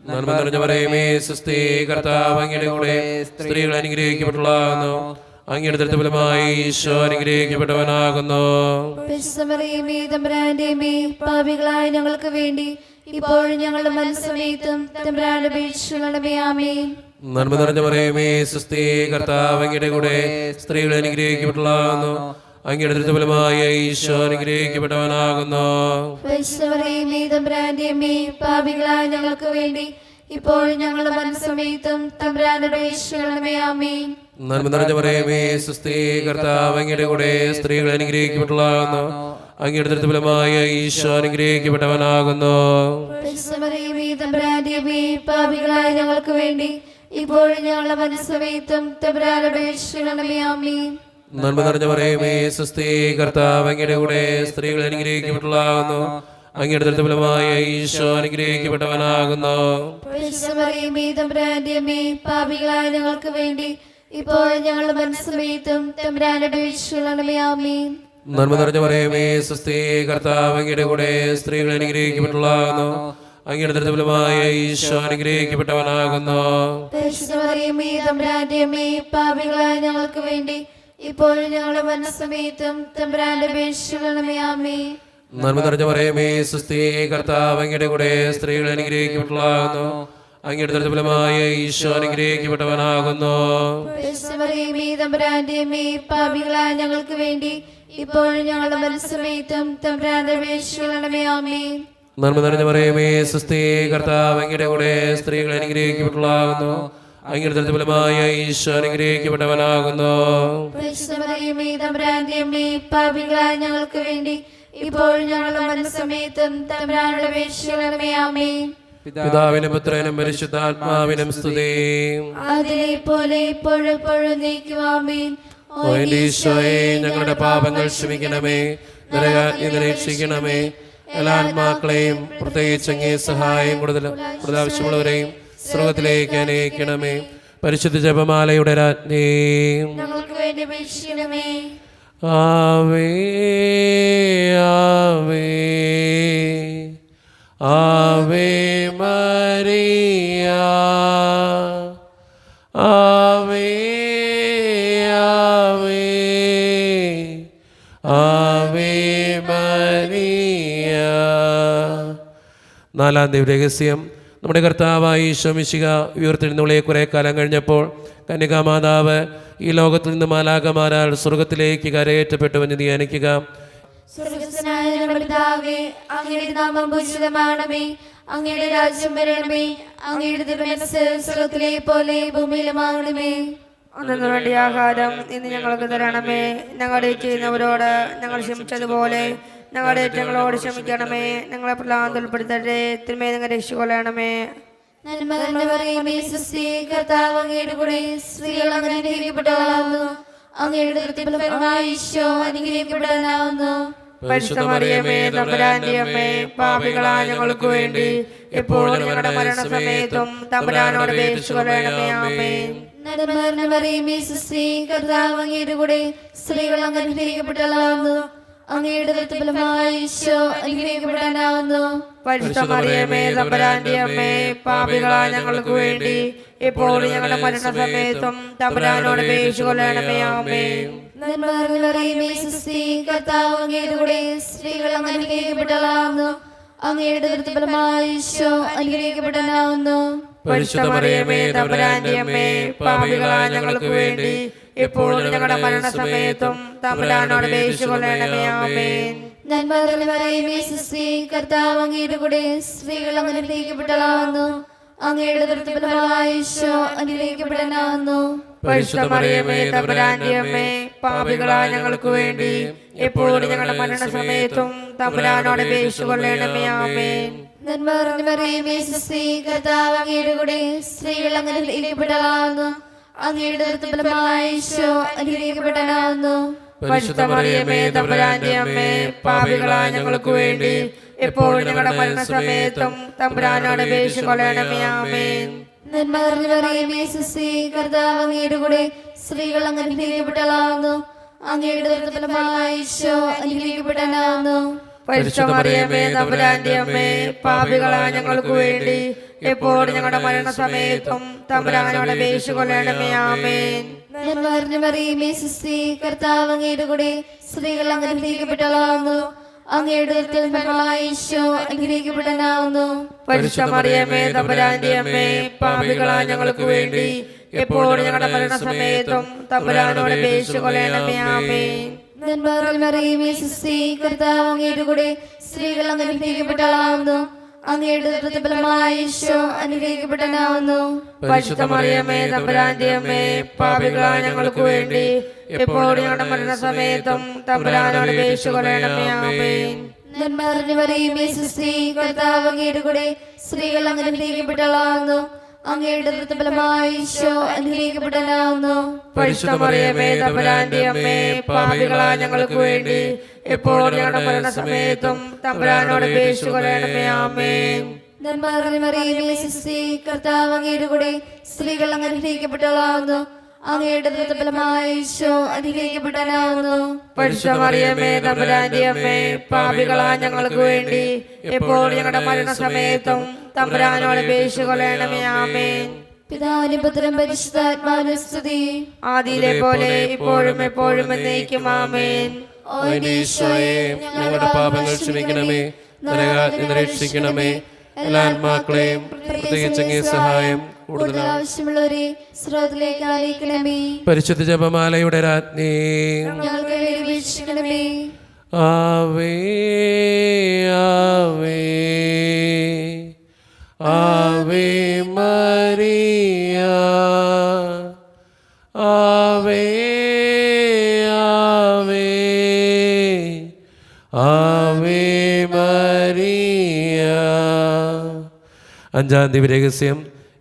നന്മ നിറഞ്ഞ മറിയമേ സ്വസ്തി, കർത്താവ് അങ്ങയുടെ കൂടെ സ്ത്രീകൾ അനുഗ്രഹിക്കപ്പെട്ടവളാകുന്നു. അങ്ങയുടെ ദൃഢഫലമായി ഈശോ അനുഗ്രഹിക്കപ്പെട്ടവനാകുന്നു. പരിശുദ്ധ മറിയമേ തമ്പുരാന്റെ അമ്മേ, പാപികളായ ഞങ്ങൾക്ക് വേണ്ടി ഇപ്പോഴും ഞങ്ങളുടെ മരണസമയത്തും തമ്പുരാനോട് അപേക്ഷിച്ചുകൊള്ളണമേ. ആമേൻ. നന്മ നിറഞ്ഞ മറിയമേ സ്വസ്തി, കർത്താവ് അങ്ങയുടെ കൂടെ സ്ത്രീകൾ അനുഗ്രഹിക്കപ്പെട്ടവളാകുന്നു. അങ്ങയുടെ ദൃഢഫലമായി ഈശോ അനുഗ്രഹിക്കപ്പെട്ടവനാകുന്നു. പരിശുദ്ധ മറിയമേ തമ്പുരാന്റെ അമ്മേ, പാപികളായ ഞങ്ങൾക്ക് വേണ്ടി ഇപ്പോഴും ഞങ്ങളുടെ മരണസമയത്തും തമ്പുരാനോട് അപേക്ഷിച്ചുകൊള്ളണമേ. ആമേൻ. നന്മ നിറഞ്ഞ മറിയമേ സ്വസ്തി, കർത്താവ് അങ്ങയുടെ കൂടെ സ്ത്രീകൾ അനുഗ്രഹിക്കപ്പെട്ടവളാകുന്നു. അങ്ങയുടെ ദൃഢഫലമായി ഈശോ അനുഗ്രഹിക്കപ്പെട്ടവനാകുന്നു. പരിശുദ്ധ മറിയമേ തമ്പുരാന്റെ അമ്മേ, പാപികളായ ഞങ്ങൾക്ക് വേണ്ടി ഇപ്പോഴും ഞങ്ങളുടെ മരണസമയത്തും തമ്പുരാനോട് അപേക്ഷിച്ചുകൊള്ളണമേ. ആമേൻ. നന്മ നിറഞ്ഞ മറിയമേ സ്വസ്തി, കർത്താവ് അങ്ങയുടെ കൂടെ സ്ത്രീകൾ അനുഗ്രഹിക്കപ്പെട്ടവളാകുന്നു. അങ്ങയുടെ ദൃഢഫലമായി ഈശോ അനുഗ്രഹിക്കപ്പെട്ടവനാകുന്നു. പരിശുദ്ധ മറിയമേ തമ്പുരാന്റെ അമ്മേ, പാപികളായ ഞങ്ങൾക്ക് വേണ്ടി ഇപ്പോൾ ഞങ്ങളുടെ മനസ്സമേത്തും തമ്പുരാന്റെ അപേക്ഷിക്കണമേ. ആമേൻ. നന്മ നിറഞ്ഞ പറയുമേ സ്വസ്തി, കർത്താവ് അങ്ങയുടെ കൂടെ സ്ത്രീകൾ അനുഗ്രഹിക്കപ്പെട്ടുള്ളാകുന്നു. അങ്ങയുടെ ദുർബലമായ ഈശോ അനുഗ്രഹിക്കപ്പെട്ടവനാകുന്നു. പരിശുദ്ധ മറിയമേ, തമ്പുരാന്റെ അമ്മേ, പാപികളായ ഞങ്ങൾക്ക് വേണ്ടി ഇപ്പോൾ ഞങ്ങളുടെ മരണസമയത്തും തമ്പുരാന്റെ അപേക്ഷിക്കണമേ. ആമേൻ. നന്മ നിറഞ്ഞ പറയുമേ സ്വസ്തി, കർത്താവ് അങ്ങയുടെ കൂടെ സ്ത്രീകൾ അനുഗ്രഹിക്കപ്പെട്ടുള്ളാകുന്നു. അങ്ങയുടെ ദുർബലമായ ഈശോ അനുഗ്രഹിക്കപ്പെട്ടവനാകുന്നു. പരിശുദ്ധ മറിയമേ, തമ്പുരാന്റെ അമ്മേ, പാപികളായ ഞങ്ങൾക്ക് വേണ്ടി ഇപ്പോൾ ഞങ്ങളുടെ മരണസമയത്തും തമ്പുരാന്റെ അപേക്ഷിക്കണമേ. ആമേൻ. നന്മ നിറഞ്ഞ പറയുമേ സ്വസ്തി, കർത്താവ് അങ്ങയുടെ കൂടെ സ്ത്രീകൾ അനുഗ്രഹിക്കപ്പെട്ടുള്ളാകുന്നു. അങ്ങയുടെ ദുർബലമായ ഈശോ അനുഗ്രഹിക്കപ്പെട്ടവനാകുന്നു. പരിശുദ്ധ മറിയമേ, തമ്പുരാന്റെ അമ്മേ, പാപികളായ ഞങ്ങൾക്ക് വേണ്ടി ഇപ്പോൾ ഞങ്ങളുടെ മരണസമയത്തും തമ്പുരാന്റെ അപേക്ഷിക്കണമേ. ആമേൻ. പിതാവിനും പുത്രനും പരിശുദ്ധാത്മാവിനും സ്തുതി. അതിലെ പോലെ ഇപ്പോഴും നീക്കും. ആമേൻ. ഓ എന്റെ ഈശോയെ, ഞങ്ങളുടെ പാപങ്ങൾ ക്ഷമിക്കണമേ, നരകാഗ്നി രക്ഷിക്കണമേ. എല്ലാ ആത്മാക്കളെയും പ്രത്യേകിച്ച് അങ്ങേ സഹായം കൂടുതൽ ആവശ്യമുള്ളവരെയും സ്വർഗത്തിലേക്ക് അനയിക്കണമേ. പരിശുദ്ധ ജപമാലയുടെ രാജ്ഞി, ഞങ്ങൾക്ക് വേണ്ടി അപേക്ഷിക്കണമേ. ആവേ ആവേ ആവേ മരിയ, ആവേ ആവേ ആവേ മരിയ. നാലാം ദിവ്യരഹസ്യം. നമ്മുടെ കർത്താവായ ഈശോ മിശിഹ ഉയർത്തെഴുന്നള്ളിയ കുറേ കാലം കഴിഞ്ഞപ്പോൾ കന്യകാമാതാവ് ഈ ലോകത്തിൽ നിന്ന് മാലാഖമാരാൽ സ്വർഗത്തിലേക്ക് കരയേറ്റപ്പെട്ടുവെന്ന് ധ്യാനിക്കുക. സ്വർഗ്ഗസ്ഥനായ ഞങ്ങളുടെ പിതാവേ, അങ്ങയുടെ നാമം പൂജിതമാകണമേ. അങ്ങയുടെ രാജ്യം വരണമേ. അങ്ങയുടെ തിരുമനസ്സ് സ്വർഗ്ഗത്തിലെ പോലെ ഭൂമിയിലുമാകണമേ. അന്നു വേണ്ടി ആഹാരം ഇന്ന് ഞങ്ങൾക്ക് തരണമേ. ഞങ്ങളുടെ ചെയ്യുന്നവരോട് ഞങ്ങൾ ക്ഷമിച്ചതുപോലെ ഞങ്ങളുടെ ഏറ്റങ്ങളോട് ക്ഷമിക്കണമേ. ഞങ്ങളെ പ്രലാപത്തിൽ ഉൾപ്പെടുത്തട്ടെ, തിന്മയിൽ നിന്ന് രക്ഷിക്കൊള്ളണമേ. നന്മ നിറഞ്ഞ മറിയമേ, സ്വസ്തി, കർത്താവ് അങ്ങയുടെ കൂടെ സ്ത്രീകൾ അങ്ങനെ അനുഗ്രഹിക്കപ്പെട്ടവളാകുന്നു. അങ്ങയുടെ ഫലമായ ഈശോ അനുഗ്രഹിക്കപ്പെടാനാവുന്നു. പരിശുദ്ധ മറിയമേ, തമ്പുരാന്റെ അമ്മേ, പാപികളായ ഞങ്ങൾക്ക് വേണ്ടി എപ്പോഴും ഞങ്ങളുടെ മരണസമയത്തും തമ്പുരാനോട് അപേക്ഷിച്ചുകൊള്ളണമേ. ആമേൻ. നന്മ നിറഞ്ഞ മറിയമേ, സ്വസ്തി, കർത്താവ് അങ്ങയുടെ കൂടെ സ്ത്രീകൾ അങ്ങനെ അനുഗ്രഹിക്കപ്പെട്ടവളാകുന്നു. അങ്ങയുടെ ഫലമായ ഈശോ അനുഗ്രഹിക്കപ്പെടാനാവുന്നു. പരിശുദ്ധ മറിയമേ, തമ്പുരാന്റെ അമ്മേ, പാപികളായ ഞങ്ങൾക്ക് വേണ്ടി എപ്പോഴും ഞങ്ങളുടെ മരണസമയത്തും തമ്പുരാനോട് അപേക്ഷിച്ചുകൊള്ളണമേ. ആമേൻ. നന്മ നിറഞ്ഞ മറിയമേ, സ്വസ്തി, കർത്താവ് അങ്ങയുടെ കൂടെ സ്ത്രീകൾ അങ്ങനെ അനുഗ്രഹിക്കപ്പെട്ടവളാകുന്നു. അങ്ങയുടെ ഫലമായ ഈശോ അനുഗ്രഹിക്കപ്പെടാനാവുന്നു. പരിശുദ്ധ മറിയമേ, തമ്പുരാന്റെ അമ്മേ, പാപികളായ ഞങ്ങൾക്ക് വേണ്ടി എപ്പോഴും ഞങ്ങളുടെ മരണസമയത്തും തമ്പുരാനോട് അപേക്ഷിച്ചുകൊള്ളണമേ. ആമേൻ. നന്മ നിറഞ്ഞ മറിയമേ, സ്വസ്തി, കർത്താവ് അങ്ങയുടെ കൂടെ സ്ത്രീകൾ അങ്ങനെ അനുഗ്രഹിക്കപ്പെട്ടവളാകുന്നു. അങ്ങയുടെ ഫലമായ ഈശോ അനുഗ്രഹിക്കപ്പെടാനാവുന്നു. പരിശുദ്ധ മറിയമേ, തമ്പുരാന്റെ അമ്മേ, പാപികളായ ഞങ്ങൾക്ക് വേണ്ടി എപ്പോഴും ഞങ്ങളുടെ മരണസമയത്തും തമ്പുരാനോട് അപേക്ഷിച്ചുകൊള്ളണമേ. ആമേൻ. നന്മ നിറഞ്ഞ മറിയമേ, സ്വസ്തി, കർത്താവ് അങ്ങയുടെ കൂടെ സ്ത്രീകൾ അങ്ങനെ അനുഗ്രഹിക്കപ്പെട്ടവളാകുന്നു. അങ്ങയുടെ ഫലമായ ഈശോ അനുഗ്രഹിക്കപ്പെടാനാവുന്നു. പരിശുദ്ധ മറിയമേ, തമ്പുരാന്റെ അമ്മേ, പാപികളായ ഞങ്ങൾക്ക് വേണ്ടി എപ്പോഴും ഞങ്ങളുടെ മരണസമയത്തും തമ്പുരാനോട് അപേക്ഷിച്ചുകൊള്ളണമേ. ആമേൻ. നന്മ നിറഞ്ഞ മറിയമേ, സ്വസ്തി, കർത്താവ് അങ്ങയുടെ കൂടെ സ്ത്രീകൾ അങ്ങനെ അനുഗ്രഹിക്കപ്പെട്ടവളാകുന്നു. അങ്ങയുടെ ഫലമായ ഈശോ അനുഗ്രഹിക്കപ്പെടാനാവുന്നു. പരിശുദ്ധ മറിയമേ, തമ്പുരാന്റെ അമ്മേ, പാപികളായ ഞങ്ങൾക്ക് വേണ്ടി എപ്പോഴും ഞങ്ങളുടെ മരണസമയത്തും തമ്പുരാനോട് അപേക്ഷിച്ചുകൊള്ളണമേ. ആമേൻ. നന്മ നിറഞ്ഞ മറിയമേ, സ്വസ്തി, കർത്താവ് അങ്ങയുടെ കൂടെ സ്ത്രീകൾ അങ്ങനെ അനുഗ്രഹിക്കപ്പെട്ടവളാകുന്നു. അങ്ങയുടെ ഫലമായ ഈശോ അനുഗ്രഹിക്കപ്പെടാനാവുന്നു. പരിശുദ്ധ മറിയമേ, തമ്പുരാന്റെ അമ്മേ, പാപികളായ ഞങ്ങൾക്ക് വേണ്ടി എപ്പോഴും ഞങ്ങളുടെ മരണസമയത്തും തമ്പുരാനോട് അപേക്ഷിച്ചുകൊള്ളണമേ. ആമേൻ. നന്മ നിറഞ്ഞ മറിയമേ, സ്വസ്തി, കർത്താവ് അങ്ങയുടെ കൂടെ സ്ത്രീകൾ അങ്ങനെ അനുഗ്രഹിക്കപ്പെട്ടവളാകുന്നു. അങ്ങയുടെ ഫലമായ ഈശോ അനുഗ്രഹിക്കപ്പെടാനാവുന്നു. പരിശുദ്ധ മറിയമേ, തമ്പുരാന്റെ അമ്മേ, പാപികളായ ഞങ്ങൾക്ക് വേണ്ടി എപ്പോഴും ഞങ്ങളുടെ മരണസമയത്തും തമ്പുരാനോട് അപേക്ഷിച്ചുകൊള്ളണമേ. ആമേൻ. നന്മ നിറഞ്ഞ മറിയമേ, സ്വസ്തി, കർത്താവ് അങ്ങയുടെ കൂടെ സ്ത്രീകൾ അങ്ങനെ അനുഗ്രഹിക്കപ്പെട്ടവളാകുന്നു. അങ്ങയുടെ ഫലമായ ഈശോ അനുഗ്രഹിക്കപ്പെടാനാവുന്നു. പരിശുദ്ധ മറിയമേ, തമ്പുരാന്റെ അമ്മേ, പാപികളായ ഞങ്ങൾക്ക് വേണ്ടി എപ്പോഴും ഞങ്ങളുടെ മരണസമയത്തും തമ്പുരാനോട് അപേക്ഷിച്ചുകൊള്ളണമേ. ആമേൻ. നന്മ നിറഞ്ഞ മറിയമേ, സ്വസ്തി, കർത്താവ് അങ്ങയുടെ കൂടെ സ്ത്രീകൾ അങ്ങനെ അനുഗ്രഹിക്കപ്പെട്ടവളാകുന്നു. അങ്ങയുടെ ഫലമായ ഈശോ അനുഗ്രഹിക്കപ്പെട്ടവനാകുന്നു. പരിശുദ്ധ മറിയമേ തമ്പുരാന്റെ അമ്മേ, പാപികളായ ഞങ്ങൾക്ക് വേണ്ടി ഇപ്പോൾ ഞങ്ങളുടെ മരണസമയത്തും തമ്പുരാനോട് അപേക്ഷിച്ചുകൊള്ളണമേ. ആമേൻ. പിതാവിനും പുത്രനും പരിശുദ്ധാത്മാവിനും സ്തുതി. ആദിയിലെ പോലെ ഇപ്പോഴും എപ്പോഴും എന്നേക്കും. ആമേൻ. ഓ എന്റെ ഈശോയെ, ഞങ്ങളുടെ പാപങ്ങൾ ക്ഷമിക്കണമേ, നരകാഗ്നിയിൽ നിന്ന് രക്ഷിക്കണമേ. എല്ലാ ആത്മാക്കളെയും പ്രത്യേകിച്ച് അങ്ങേ സഹായം കൂടുതൽ ആവശ്യമുള്ളവരെ സ്രോതത്തിലേക്ക് ആനയിക്കണമേ. പരിശുദ്ധ ജപമാലയുടെ രാജ്ഞി, ഞങ്ങൾക്ക് വേണ്ടി വീക്ഷിക്കണമേ. ആവേ ആവേ ആവേ മരിയ, ആവേ ആവേ ആവേ മരിയ. അഞ്ചാം ദിവ്യരഹസ്യം.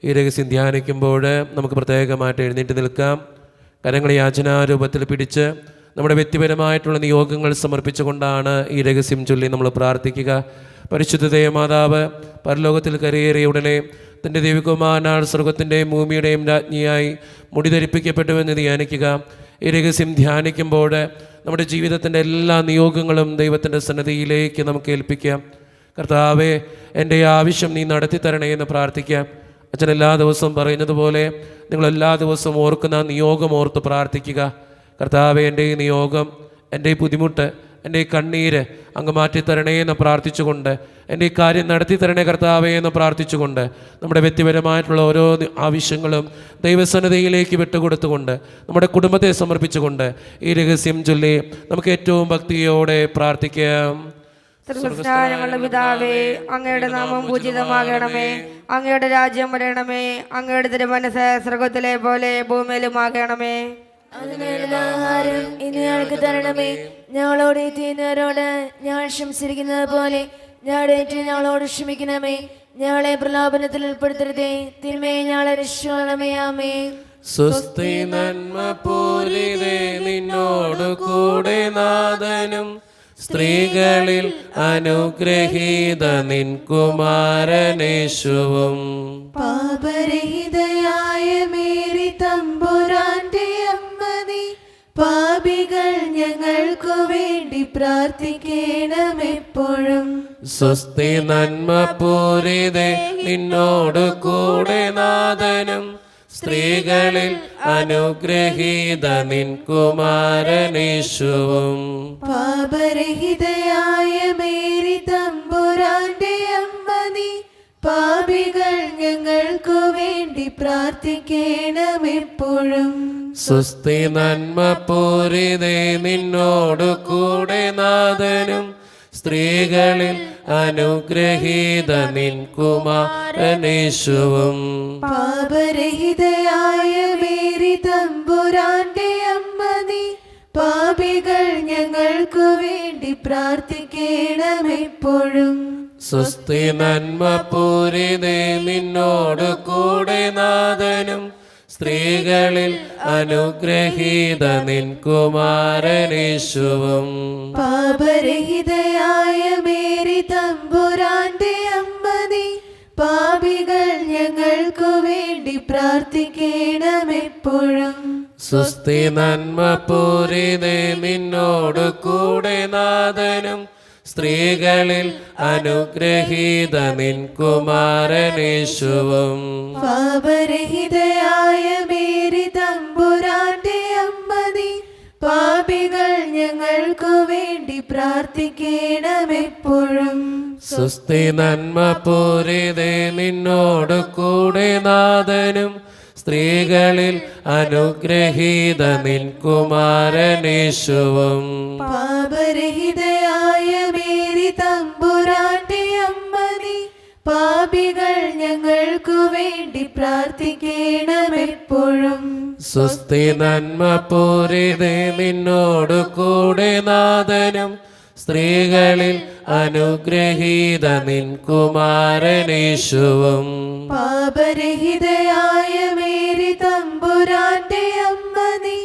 ഈ രഹസ്യം ധ്യാനിക്കുമ്പോൾ നമുക്ക് പ്രത്യേകമായിട്ട് എഴുന്നേറ്റ് നിൽക്കാം. കരങ്ങൾ യാചനാരൂപത്തിൽ പിടിച്ച് നമ്മുടെ വ്യക്തിപരമായിട്ടുള്ള നിയോഗങ്ങൾ സമർപ്പിച്ചുകൊണ്ടാണ് ഈ രഹസ്യം ചൊല്ലി നമ്മൾ പ്രാർത്ഥിക്കുക. പരിശുദ്ധ ദേവമാതാവ് പരലോകത്തിൽ കരയേറിയ ഉടനെ തൻ്റെ ദൈവകുമാരനാൽ സ്വർഗത്തിൻ്റെയും ഭൂമിയുടെയും രാജ്ഞിയായി മുടിധരിപ്പിക്കപ്പെട്ടുവെന്ന് ധ്യാനിക്കുക. ഈ രഹസ്യം ധ്യാനിക്കുമ്പോൾ നമ്മുടെ ജീവിതത്തിൻ്റെ എല്ലാ നിയോഗങ്ങളും ദൈവത്തിൻ്റെ സന്നിധിയിലേക്ക് നമുക്ക് ഏൽപ്പിക്കാം. കർത്താവേ, എൻ്റെ ആവശ്യം നീ നടത്തി തരണേ എന്ന് പ്രാർത്ഥിക്കാം. അച്ഛൻ എല്ലാ ദിവസവും പറയുന്നത് പോലെ നിങ്ങളെല്ലാ ദിവസവും ഓർക്കുന്ന നിയോഗം ഓർത്ത് പ്രാർത്ഥിക്കുക. കർത്താവേ, എൻ്റെ ഈ നിയോഗം, എൻ്റെ ഈ ബുദ്ധിമുട്ട്, എൻ്റെ ഈ കണ്ണീര് അങ്ങ് മാറ്റിത്തരണേ എന്ന് പ്രാർത്ഥിച്ചുകൊണ്ട്, എൻ്റെ ഈ കാര്യം നടത്തി തരണേ കർത്താവേ എന്ന് പ്രാർത്ഥിച്ചുകൊണ്ട്, നമ്മുടെ വ്യക്തിപരമായിട്ടുള്ള ഓരോ ആവശ്യങ്ങളും ദൈവസന്നിധിയിലേക്ക് വിട്ടുകൊടുത്തുകൊണ്ട്, നമ്മുടെ കുടുംബത്തെ സമർപ്പിച്ചുകൊണ്ട് ഈ രഹസ്യം ചൊല്ലി നമുക്ക് ഏറ്റവും ഭക്തിയോടെ പ്രാർത്ഥിക്കാം. സ്വർഗ്ഗസ്ഥനായ ഞങ്ങളുടെ പിതാവേ, അങ്ങയുടെ നാമം പൂജിതമാകണമേ. അങ്ങയുടെ രാജ്യം വരണമേ. അങ്ങയുടെ തിരുമനസ്സ് സ്വർഗ്ഗത്തിലെ പോലെ ഭൂമിയിലുമാകണമേ. അതിനുള്ള ആഹാരം ഇന്ന് ഞങ്ങൾക്ക് തരണമേ. ഞങ്ങളോട് ചെയ്യുന്നവരോട് ഞങ്ങൾ ക്ഷമിച്ചിരിക്കുന്നത് പോലെ ഞങ്ങളോട് ക്ഷമിക്കണമേ. ഞങ്ങളെ പ്രലോഭനത്തിൽ ഉൾപ്പെടുത്തരുതേ, തിന്മയെ ഞങ്ങളെ രക്ഷിക്കണമേ. ആമേൻ. സ്വസ്തി നന്മ പൂരിതേ, നിന്നോട് കൂടെ നാഥനും സ്ത്രീകളിൽ അനുഗ്രഹീത നിൻ കുമാരനേശുവും. പാപരഹിതയായ മേരി തമ്പുരാന്റെ അമ്മ നീ, പാപികൾ ഞങ്ങൾക്കു വേണ്ടി പ്രാർത്ഥിക്കണമെപ്പോഴും. സ്വസ്തി നന്മ പൂരിതേ, നിന്നോട് കൂടെ നാഥനും സ്ത്രീകളിൽ അനുഗ്രഹീത നിൻ കുമാരനേശുവും. പാപരഹിതയായ മേരി തമ്പുരാന്റെ അമ്മ നീ, പാപികൾ ഞങ്ങൾക്കു വേണ്ടി പ്രാർത്ഥിക്കണമെപ്പോഴും. സ്വസ്തി നന്മ പൂരിതേ, നിന്നോട് കൂടെ നാഥനും സ്ത്രീകളിൽ അനുഗ്രഹീത നിൻ കുമാരനേശുവും. പാപരഹിതയായ മേരി തമ്പുരാന്റെ അമ്മ നീ, പാപികൾ ഞങ്ങൾക്കു വേണ്ടി പ്രാർത്ഥിക്കണമെപ്പോഴും. സ്വസ്തി നന്മ പൂരിതേ, നിന്നോട് കൂടെ നാഥനും സ്ത്രീകളിൽ അനുഗ്രഹീത നിൻ കുമാരനേശുവും. പാപരഹിതയായ മേരി തമ്പുരാന്റെ അമ്മ നീ, പാപികൾ ഞങ്ങൾക്കു വേണ്ടി പ്രാർത്ഥിക്കണമെപ്പോഴും. സ്വസ്തി നന്മ പൂരിതേ, നിന്നോട് കൂടെ നാഥനും സ്ത്രീകളിൽ അനുഗ്രഹീത നിൻ കുമാരനേശുവും. പാപരഹിതയായ മേരി തമ്പുരാന്റെ അമ്മ നീ, പാപികൾ ഞങ്ങൾക്കു വേണ്ടി പ്രാർത്ഥിക്കണമെപ്പോഴും. സ്വസ്തി നന്മ പൂരിതേ, നിന്നോട് കൂടെ നാഥനും സ്ത്രീകളിൽ അനുഗ്രഹീത നിൻ കുമാരനേശുവും. പാപരഹിതയായ മേരി തമ്പുരാന്റെ അമ്മ നീ, പാപികൾ ഞങ്ങൾക്കു വേണ്ടി പ്രാർത്ഥിക്കണമെപ്പോഴും. സ്വസ്തി നന്മ പൂരിതേ, നിന്നോട് കൂടെ നാഥനും സ്ത്രീകളിൽ അനുഗ്രഹീത നിൻ കുമാരനേശുവും. പാപരഹിതയായ മേരി തമ്പുരാന്റെ അമ്മ നീ,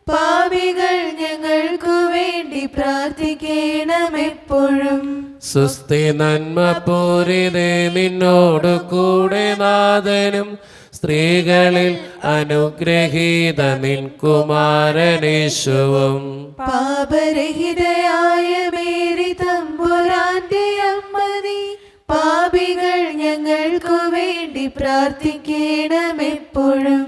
പാപികൾ ഞങ്ങൾക്കു വേണ്ടി പ്രാർത്ഥിക്കണമെപ്പോഴും. സ്വസ്തി നന്മ പൂരിതേ, നിന്നോട് കൂടെ നാഥനും സ്ത്രീകളിൽ അനുഗ്രഹീത നിൻ കുമാരനേശുവും. പാപരഹിതയായ മേരി തമ്പുരാന്റെ അമ്മ നീ, പാപികൾ ഞങ്ങൾക്കു വേണ്ടി പ്രാർത്ഥിക്കണമെപ്പോഴും.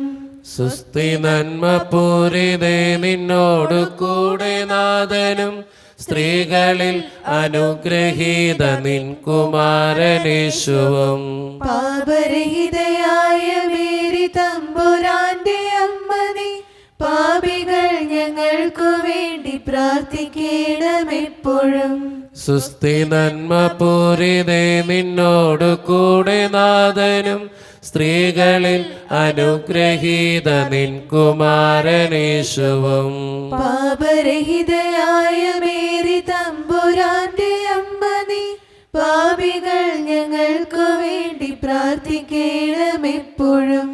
സുസ്തി നന്മ പൂരിതേ നിന്നോടു കൂടെ നാഥനും, സ്ത്രീകളിൽ അനുഗ്രഹീത നിൻ കുമാരനേശുവും. പാപരഹിതയായ മേരി തമ്പുരാന്റെ അമ്മ നീ, പാപികൾ ഞങ്ങൾക്കു വേണ്ടി പ്രാർത്ഥിക്കണമെപ്പോഴും. സുസ്തി നന്മ പൂരിതേ നിന്നോടു കൂടെ നാഥനും, സ്ത്രീകളിൽ അനുഗ്രഹീത നിൻ കുമാരനേശുവും. പാപരഹിതയായ മേരി തമ്പുരാന്റെ അമ്മ നീ, പാപികൾ ഞങ്ങൾക്കു വേണ്ടി പ്രാർത്ഥിക്കണമെപ്പോഴും.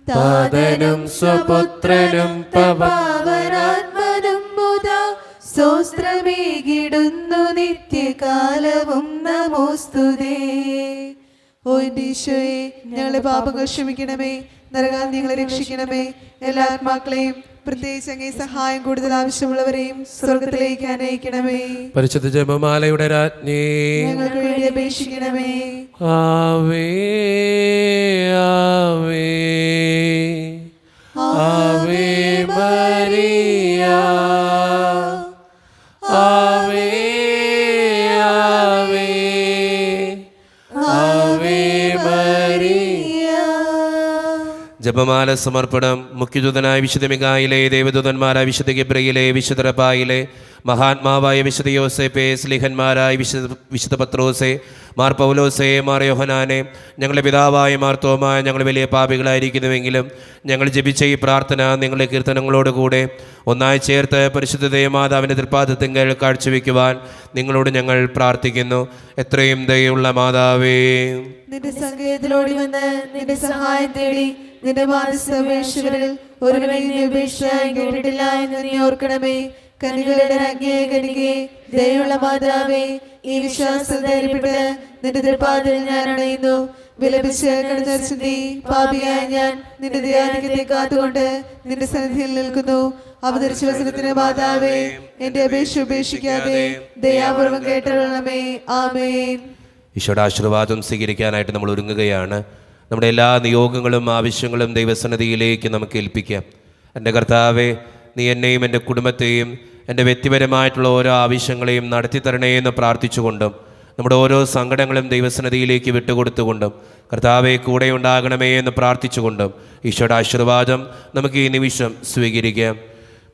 താതനും സ്വപുത്രനും പാവനാത്മനും മുതാ സ്തോത്രമേകിടുന്നു നിത്യകാലവും നമോസ്തുതേ. ഓ എന്റെ ഈശോയെ, ഞങ്ങളുടെ പാപങ്ങൾ ക്ഷമിക്കണമേ, നരകാൽ ഞങ്ങളെ രക്ഷിക്കണമേ. എല്ലാ ആത്മാക്കളെയും, പ്രത്യേകിച്ച് അങ്ങേ സഹായം കൂടുതൽ ആവശ്യമുള്ളവരെയും സ്വർഗത്തിലേക്ക് അനയിക്കണമേ. പരിശുദ്ധ ജപമാലയുടെ രാജ്ഞി, ഞങ്ങൾക്ക് വേണ്ടി അപേക്ഷിക്കണമേ. ആവേ ആവേ ആവേ മരിയ, ആവേ ആവേ ആവേ മരിയ. ജപമാല സമർപ്പണം. മുഖ്യദൂതനായ വിശുദ്ധ മിഖായിലെ, ദേവദൂതന്മാരായ വിശുദ്ധ ഗബ്രിയേലേ, വിശുദ്ധ റഫായിലെ, മഹാത്മാവായ വിശുദ്ധ യോസേപ്പേ, സ്ലിഹന്മാരായ വിശുദ്ധ പത്രോസേ, മാർ പൗലോസേ, മാർ യോഹനാനെ, ഞങ്ങളുടെ പിതാവായ മാർ തോമായ, ഞങ്ങൾ വലിയ പാപികളായിരിക്കുന്നുവെങ്കിലും ഞങ്ങൾ ജപിച്ച ഈ പ്രാർത്ഥന നിങ്ങളുടെ കീർത്തനങ്ങളോടുകൂടെ ഒന്നായി ചേർത്ത് പരിശുദ്ധ ദേവമാതാവിൻ്റെ തൃപ്പാദത്തിങ്കൽ കാഴ്ചവെക്കുവാൻ നിങ്ങളോട് ഞങ്ങൾ പ്രാർത്ഥിക്കുന്നു. എത്രയും ദയുള്ള മാതാവേ, നിന്റെ സങ്കേതത്തിലോടി വന്ന് നിന്റെ സഹായം തേടി നിന്റെ മാനസാപേക്ഷകരിൽ ഒരുവനെ നീ ഉപേക്ഷയായി കേട്ടിട്ടില്ല എന്ന് നീ ഓർക്കണമേ. കനികളുടെ രാജ്ഞിയെ കനികെ, ദയുള്ള മാതാവേ, ഈ വിശ്വാസം ധൈര്യപ്പെട്ട് നിന്റെ തൃപ്പാദത്തിൽ ഞാൻ അണയുന്നു. വിലപിച്ച് കടഞ്ഞി പാപിയായ ഞാൻ നിന്റെ ദയാധിക്യത്തെ കാത്തുകൊണ്ട് നിന്റെ സന്നിധിയിൽ നിൽക്കുന്നു. അവതരിച്ച വചനത്തിന്റെ മാതാവേ, എന്റെ അപേക്ഷ ഉപേക്ഷിക്കാതെ ദയാപൂർവം കേട്ടൊള്ളണമേ. ആമേൻ. ഈശോയുടെ ആശീർവാദം സ്വീകരിക്കാനായിട്ട് നമ്മൾ ഒരുങ്ങുകയാണ്. നമ്മുടെ എല്ലാ നിയോഗങ്ങളും ആവശ്യങ്ങളും ദൈവസന്നിധിയിലേക്ക് നമുക്ക് ഏൽപ്പിക്കാം. എൻ്റെ കർത്താവേ, നീ എന്നെയും എൻ്റെ കുടുംബത്തെയും എൻ്റെ വ്യക്തിപരമായിട്ടുള്ള ഓരോ ആവശ്യങ്ങളെയും നടത്തി തരണേ എന്ന് പ്രാർത്ഥിച്ചുകൊണ്ടും നമ്മുടെ ഓരോ സങ്കടങ്ങളും ദൈവസന്നിധിയിലേക്ക് വിട്ടുകൊടുത്തുകൊണ്ടും കർത്താവെ കൂടെ ഉണ്ടാകണമേ എന്ന് പ്രാർത്ഥിച്ചുകൊണ്ടും ഈശോയുടെ ആശീർവാദം നമുക്ക് ഈ നിമിഷം സ്വീകരിക്കാം.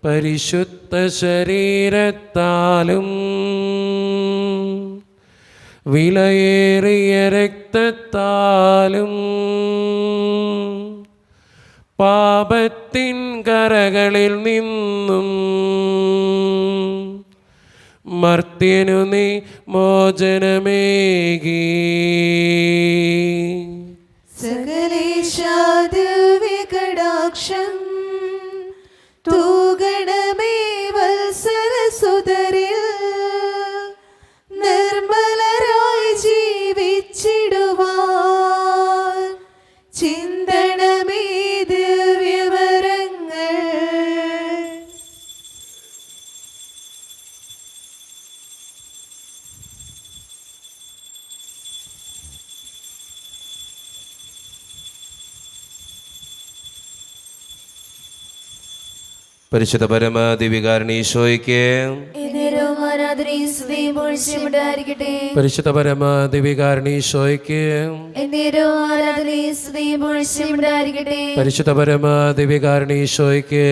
പരിശുദ്ധ ശരീരത്താലും വിലയേറിയ രക്തത്താലും പാപത്തിൻ കരകളിൽ നിന്നും മർത്യനു നീ മോചനമേകി. സകലേശാദിവ്യകടാക്ഷം തൂഗണമേ വത്സലസുതരിൽ നിർമ്മലരായി ജീവിച്ചിടുവാൻ ചിന്തണമേ ദിവ്യവരങ്ങൾ. പരിശുദ്ധ പരമ ദിവ്യകാരുണ്യ ഈശോയ്ക്ക് പരിശുദ്ധ പരമ ദിവ്യകാരുണ്യ ഈശോയ്ക്ക് പരിശുദ്ധ പരമ ദിവ്യകാരുണ്യ ഈശോയ്ക്ക്